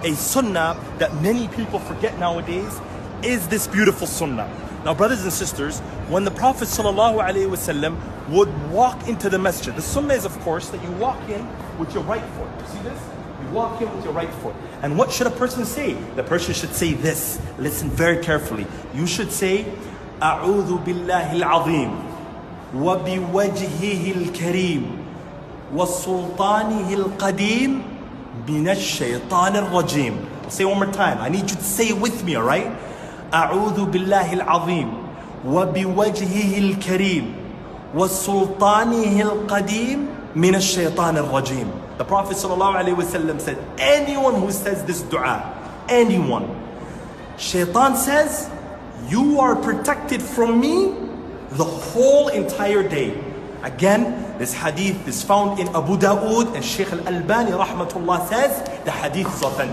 a sunnah that many people forget nowadays is this beautiful sunnah. Now, brothers and sisters, when the Prophet ﷺ would walk into the masjid, the sunnah is, of course, that you walk in with your right foot. You see this? You walk in with your right foot. And what should a person say? The person should say this. Listen very carefully. You should say, أعوذ بالله العظيم وبوجهه الكريم وسلطانه القديم من الشيطان الرجيم. I'll say it one more time. I need you to say it with me, all right? أعوذ بالله العظيم وبوجهه الكريم وسلطانه القديم من الشيطان الرجيم. The Prophet ﷺ said, anyone who says this dua, anyone, Shaytan says, you are protected from me the whole entire day. Again, this hadith is found in Abu Dawood, and Shaykh Al-Albani Rahmatullah says the hadith is authentic.